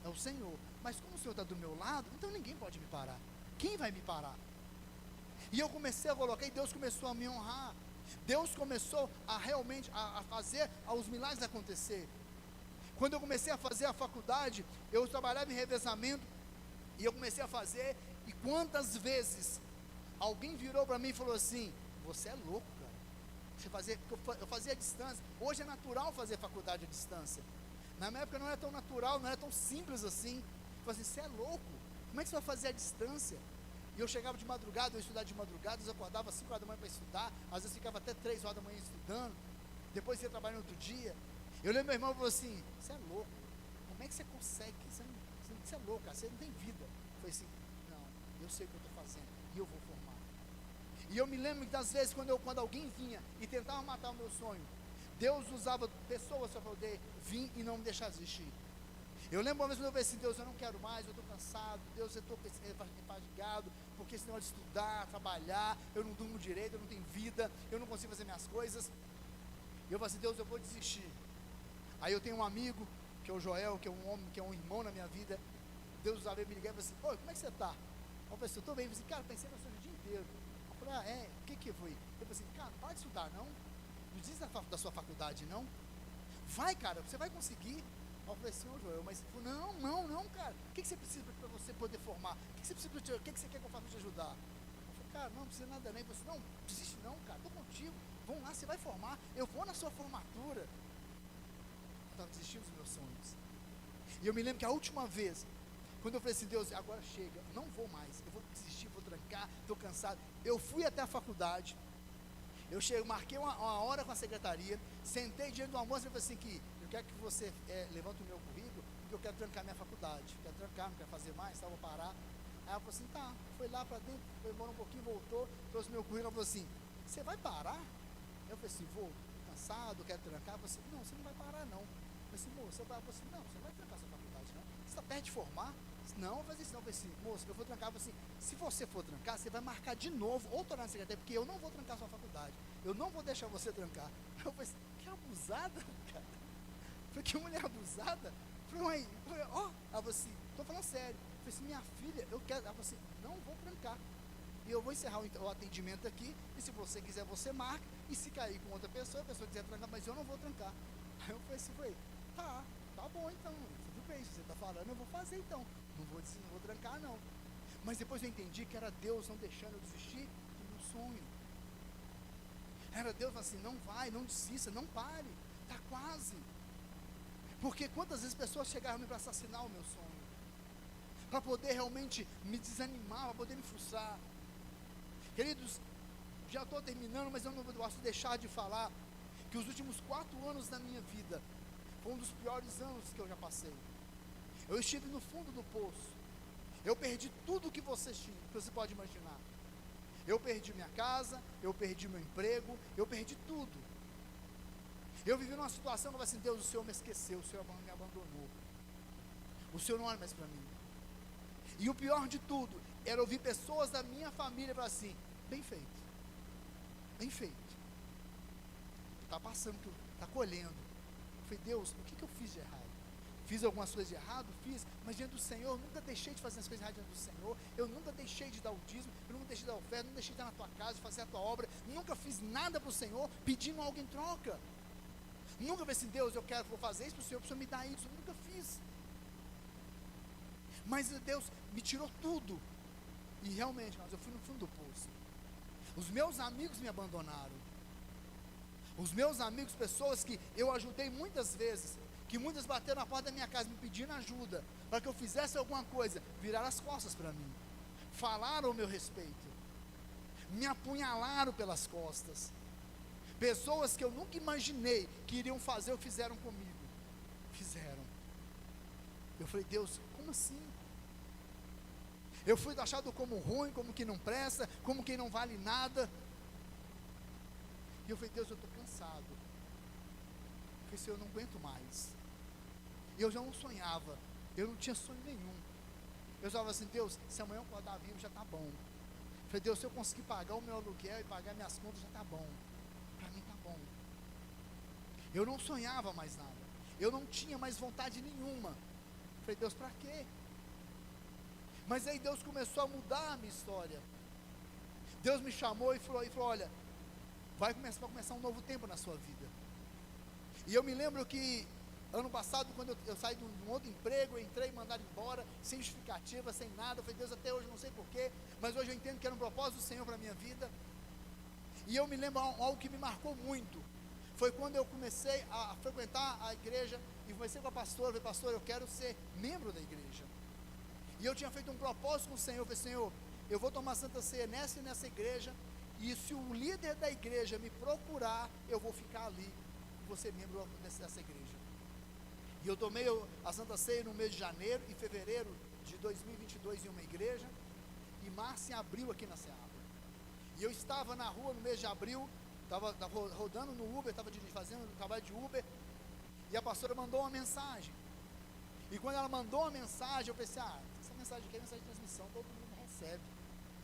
É o Senhor. Mas como o Senhor está do meu lado, então ninguém pode me parar. Quem vai me parar? E eu comecei a colocar, e Deus começou a me honrar. Deus começou a realmente a fazer os milagres acontecer. Quando eu comecei a fazer a faculdade, eu trabalhava em revezamento, e eu comecei a fazer, e quantas vezes alguém virou para mim e falou assim, você é louco, cara. Eu fazia a distância. Hoje é natural fazer faculdade à distância. Na minha época não era tão natural, não era tão simples assim. Eu falei assim, você é louco, como é que você vai fazer a distância? E eu chegava de madrugada, eu ia estudar de madrugada, eu acordava às 5 horas da manhã para estudar, às vezes ficava até 3 horas da manhã estudando, depois ia trabalhar no outro dia. Eu lembro meu irmão falou assim, você é louco, como é que você consegue? Você é louco, cara, você não tem vida. Eu falei assim, não, eu sei o que eu estou fazendo, e eu vou formar. E eu me lembro que das vezes quando alguém vinha e tentava matar o meu sonho, Deus usava pessoas para poder vir e não me deixar desistir. Eu lembro uma vez quando eu falei assim, Deus, eu não quero mais, eu estou cansado, Deus, eu estou fadigado, porque esse negócio de estudar, trabalhar, eu não durmo direito, eu não tenho vida, eu não consigo fazer minhas coisas. E eu falei assim, Deus, eu vou desistir. Aí eu tenho um amigo, que é o Joel, que é um homem, que é um irmão na minha vida. Deus usava ele, me ligava e falou assim, oi, como é que você está? Eu falei assim, eu estou bem. Ele falei assim, cara, pensei na sua o dia inteiro. Eu falei, o que foi? Eu falei assim, cara, não para de estudar não, não diz da sua faculdade não, vai cara, você vai conseguir. Eu falei assim, Joel, mas não, cara, o que você precisa para você poder formar? O que você precisa, o que você quer que eu faça para te ajudar? Eu falei, cara, não precisa nada nem. Ele falou assim, não, desiste não, cara, estou contigo, vamos lá, você vai formar, eu vou na sua formatura. Eu estava desistindo dos meus sonhos. E eu me lembro que a última vez, quando eu falei assim, Deus, agora chega, não vou mais, eu vou desistir, vou trancar, estou cansado. Eu fui até a faculdade, marquei uma hora com a secretaria, sentei diante do almoço e falei assim, que eu quero que você levante o meu currículo, porque eu quero trancar minha faculdade, quero trancar, não quero fazer mais, vou parar. Aí ela falou assim, tá, foi lá para dentro, foi embora um pouquinho, voltou, trouxe meu currículo, ela falou assim, você vai parar? Eu falei assim, vou, cansado, quero trancar. Ela falou assim, não, você não vai parar não. Eu falei assim, moça, ela falou assim, não, você não vai trancar sua faculdade não, você está perto de formar? Não, vou fazer isso não. Eu falei assim, moça, eu vou trancar. Eu falei assim, se você for trancar, você vai marcar de novo outra hora na secretaria, porque eu não vou trancar sua faculdade, eu não vou deixar você trancar. Eu falei assim, que abusada, cara. Eu falei, que mulher abusada. Eu falei, ó, ela falou assim, estou falando sério. Eu falei assim, minha filha, eu quero. Ela falou assim, não vou trancar. E eu vou encerrar o atendimento aqui, e se você quiser, você marca, e se cair com outra pessoa, a pessoa quiser trancar, mas eu não vou trancar. Aí eu falei assim, tá bom então, tudo bem, se você está falando, eu vou fazer então, não vou trancar não. Mas depois eu entendi que era Deus não deixando eu desistir do meu sonho. Era Deus assim, não vai, não desista, não pare, está quase. Porque quantas vezes pessoas chegaram para assassinar o meu sonho, para poder realmente me desanimar, para poder me frustrar. Queridos, já estou terminando, mas eu não posso deixar de falar que os últimos 4 anos da minha vida foi um dos piores anos que eu já passei. Eu estive no fundo do poço. Eu perdi tudo que você pode imaginar. Eu perdi minha casa, eu perdi meu emprego, eu perdi tudo. Eu vivi numa situação que eu falei assim, Deus, o Senhor me esqueceu, o Senhor me abandonou. O Senhor não olha mais para mim. E o pior de tudo, era ouvir pessoas da minha família falar assim, bem feito, está passando, está colhendo. Eu falei, Deus, o que eu fiz de errado? Fiz algumas coisas de errado? Fiz, mas diante do Senhor, eu nunca deixei de fazer as coisas erradas diante do Senhor, eu nunca deixei de dar o dízimo, eu nunca deixei de dar oferta, nunca deixei de estar na tua casa, fazer a tua obra, nunca fiz nada para o Senhor pedindo algo em troca, nunca falei assim, Deus, vou fazer isso para o Senhor me dar isso, eu nunca fiz, mas Deus me tirou tudo, e realmente, eu fui no fundo do poço, os meus amigos me abandonaram, os meus amigos, pessoas que eu ajudei muitas vezes, que muitas bateram na porta da minha casa me pedindo ajuda, para que eu fizesse alguma coisa, viraram as costas para mim, falaram ao meu respeito, me apunhalaram pelas costas, pessoas que eu nunca imaginei que iriam fazer o que fizeram comigo, fizeram. Eu falei, Deus, como assim? Eu fui taxado como ruim, como que não presta, como quem não vale nada, e eu falei, Deus, eu estou cansado, eu falei, Senhor, eu não aguento mais. Eu já não sonhava, eu não tinha sonho nenhum, eu falava assim, Deus, se amanhã eu acordar vivo já está bom. Eu falei, Deus, se eu conseguir pagar o meu aluguel e pagar minhas contas já está bom, para mim está bom. Eu não sonhava mais nada, eu não tinha mais vontade nenhuma. Eu falei, Deus, para quê? Mas aí Deus começou a mudar a minha história. Deus me chamou e falou, olha, vai começar um novo tempo na sua vida. E eu me lembro que ano passado, quando eu saí de um outro emprego, eu entrei, mandaram embora, sem justificativa, sem nada. Eu falei, Deus, até hoje não sei porquê, mas hoje eu entendo que era um propósito do Senhor para a minha vida. E eu me lembro algo que me marcou muito, foi quando eu comecei a frequentar a igreja, e comecei com a pastora, eu falei, pastor, eu quero ser membro da igreja. E eu tinha feito um propósito com o Senhor, eu falei, Senhor, eu vou tomar Santa Ceia nessa e nessa igreja, e se o líder da igreja me procurar, eu vou ficar ali, e vou ser membro dessa igreja. E eu tomei a Santa Ceia no mês de janeiro e fevereiro de 2022 em uma igreja, e março e abril aqui na Seabra. E eu estava na rua no mês de abril, estava rodando no Uber, estava fazendo um trabalho de Uber, e a pastora mandou uma mensagem. E quando ela mandou uma mensagem, eu pensei, essa mensagem aqui é mensagem de transmissão, todo mundo recebe.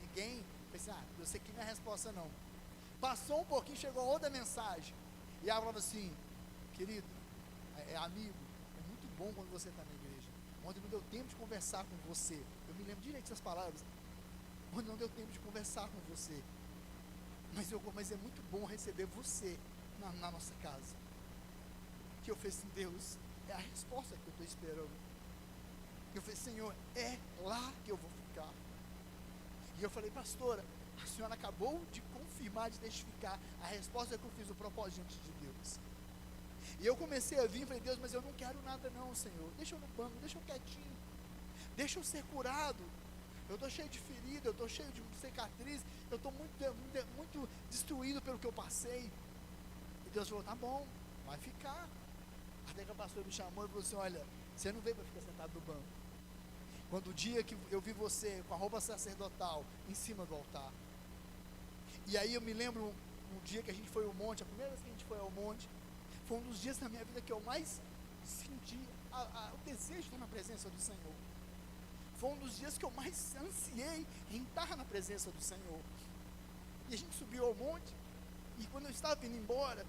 Ninguém, pensei, eu sei que não é resposta não. Passou um pouquinho, chegou outra mensagem, e ela falava assim, querido, amigo, bom quando você está na igreja, onde não deu tempo de conversar com você, eu me lembro direito dessas palavras, onde não deu tempo de conversar com você, mas é muito bom receber você na nossa casa. Que eu falei assim, Deus, é a resposta que eu estou esperando. Eu falei, Senhor, é lá que eu vou ficar. E eu falei, pastora, a senhora acabou de confirmar, de testificar a resposta que eu fiz, o propósito diante de Deus. E eu comecei a vir e falei, Deus, mas eu não quero nada não, Senhor, deixa eu no banco, deixa eu quietinho, deixa eu ser curado, eu estou cheio de ferida, eu estou cheio de cicatriz, eu estou muito destruído pelo que eu passei. E Deus falou, tá bom, vai ficar. Até que a pastora me chamou e falou assim, olha, você não veio para ficar sentado no banco, quando o dia que eu vi você com a roupa sacerdotal em cima do altar. E aí eu me lembro um dia que a gente foi ao monte, a primeira vez que a gente foi ao monte, foi um dos dias da minha vida que eu mais senti o desejo de estar na presença do Senhor. Foi um dos dias que eu mais ansiei em estar na presença do Senhor. E a gente subiu ao monte, e quando eu estava indo embora,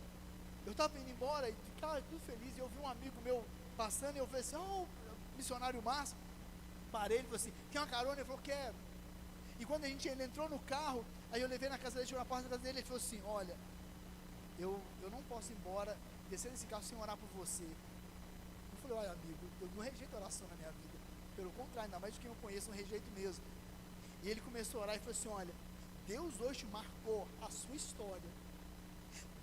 e cara, tudo feliz, e eu vi um amigo meu passando, e eu falei assim, missionário Márcio, parei, ele falou assim, quer uma carona? Ele falou, quero. E quando ele entrou no carro, aí eu levei na casa dele, chegou na porta da casa dele, ele falou assim, olha, eu não posso ir embora, descer desse carro sem orar por você. Eu falei, olha amigo, eu não rejeito oração na minha vida, pelo contrário, ainda mais de quem eu conheço, não rejeito mesmo. E ele começou a orar e falou assim, olha, Deus hoje marcou a sua história,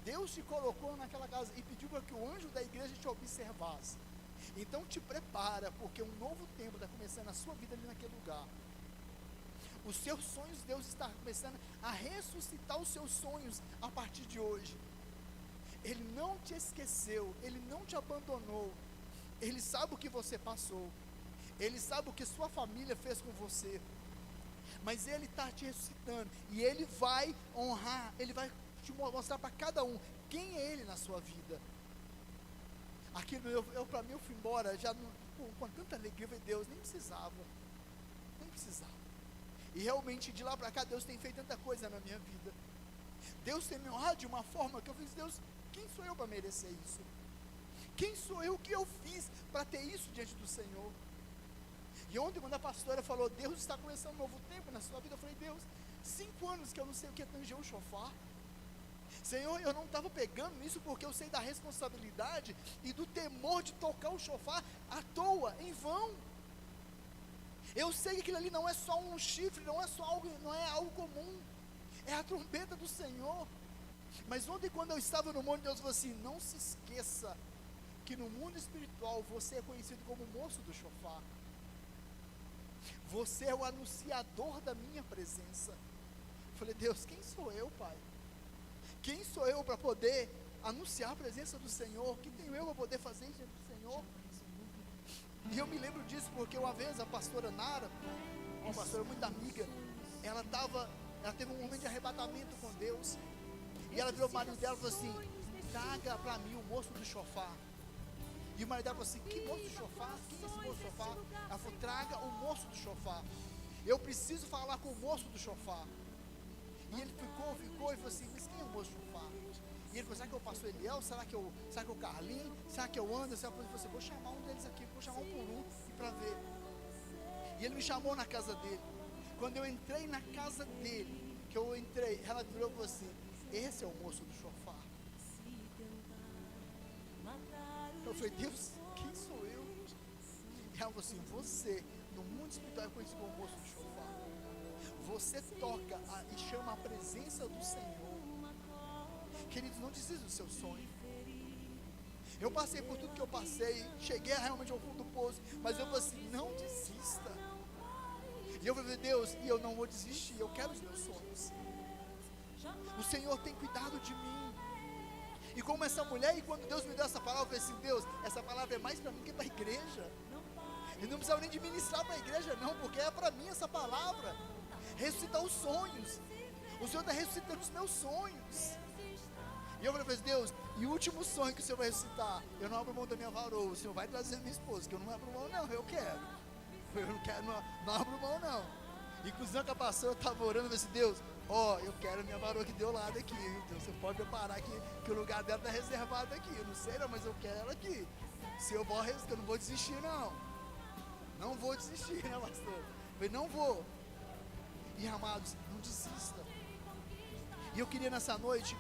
Deus te colocou naquela casa e pediu para que o anjo da igreja te observasse, então te prepara, porque um novo tempo está começando na sua vida ali naquele lugar. Os seus sonhos, Deus está começando a ressuscitar os seus sonhos a partir de hoje. Ele não te esqueceu, Ele não te abandonou, Ele sabe o que você passou, Ele sabe o que sua família fez com você, mas Ele está te ressuscitando, e Ele vai honrar, Ele vai te mostrar para cada um, quem é Ele na sua vida. Aquilo, para mim, eu fui embora, já com tanta alegria, eu falei, Deus, nem precisava, e realmente de lá para cá, Deus tem feito tanta coisa na minha vida, Deus tem me honrado de uma forma que eu fiz, Deus, quem sou eu para merecer isso? Quem sou eu? O que eu fiz para ter isso diante do Senhor? E ontem, quando a pastora falou, Deus está começando um novo tempo na sua vida, eu falei, Deus, 5 anos que eu não sei o que é tanger o chofar. Senhor, eu não estava pegando nisso porque eu sei da responsabilidade e do temor de tocar o chofar à toa, em vão. Eu sei que aquilo ali não é só um chifre, não é algo comum, é a trombeta do Senhor. Mas ontem, quando eu estava no monte, Deus falou assim: não se esqueça que no mundo espiritual você é conhecido como o moço do chofar. Você é o anunciador da minha presença. Eu falei, Deus, quem sou eu, Pai? Quem sou eu para poder anunciar a presença do Senhor? Quem tenho eu para poder fazer isso diante do Senhor? E eu me lembro disso porque uma vez a pastora Nara, uma pastora muito amiga, ela teve um momento de arrebatamento com Deus. E ela virou o marido dela e falou assim: traga para mim o moço do chofar. E o marido dela falou assim: que moço do chofar? Quem é esse moço do chofar? Ela falou: traga o moço do chofar. Eu preciso falar com o moço do chofar. E ele ficou e falou assim: mas quem é o moço do chofar? E ele falou: será que é o pastor Eliel? Será que é o Carlinhos? Será que é o Anderson? Ele falou assim: vou chamar um deles aqui, vou chamar um por um e para ver. E ele me chamou na casa dele. Quando eu entrei na casa dele, ela virou e falou assim: esse é o moço do chofar. Eu falei: Deus, quem sou eu? E ela falou assim: você, no mundo espiritual, é conhecido como moço do chofar. Você toca e chama a presença do Senhor. Queridos, não desista do seu sonho. Eu passei por tudo que eu passei, cheguei realmente ao fundo do poço, mas eu falei assim: não desista. E eu falei: Deus, e eu não vou desistir, eu quero os meus sonhos. O Senhor tem cuidado de mim. E como essa mulher, e quando Deus me deu essa palavra, eu falei assim: Deus, essa palavra é mais para mim que para a igreja. Eu não precisava nem de ministrar para a igreja não, porque é para mim essa palavra. Ressuscitar os sonhos. O Senhor está ressuscitando os meus sonhos. E eu falei: Deus, e o último sonho que o Senhor vai ressuscitar, eu não abro mão da minha varoa, o Senhor vai trazer minha esposa, que eu não abro mão não, eu quero. Eu não quero, não abro mão não. Inclusive, a pastora, eu estava orando, eu falei assim: Deus, eu quero a minha varoa que deu lado aqui, então você pode preparar que o lugar dela está reservado aqui. Eu não sei não, mas eu quero ela aqui. Se eu vou, eu não vou desistir não. Não vou desistir, né, pastor? Eu falei: não vou. E amados, não desista. E eu queria nessa noite,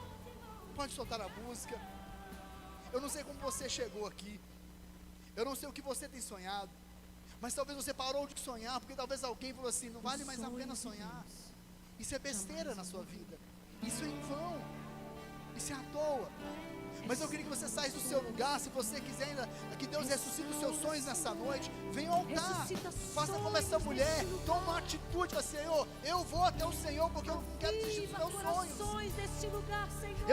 pode soltar a música. Eu não sei como você chegou aqui, eu não sei o que você tem sonhado, mas talvez você parou de sonhar, porque talvez alguém falou assim: não vale mais a pena sonhar. Isso é besteira na sua vida, isso é em vão, isso é à toa. Mas eu queria que você saísse do seu lugar. Se você quiser ainda que Deus ressuscite os seus sonhos nessa noite, venha ao altar, faça como essa mulher, toma uma atitude, Senhor, eu vou até o Senhor, porque eu não quero desistir dos meus sonhos.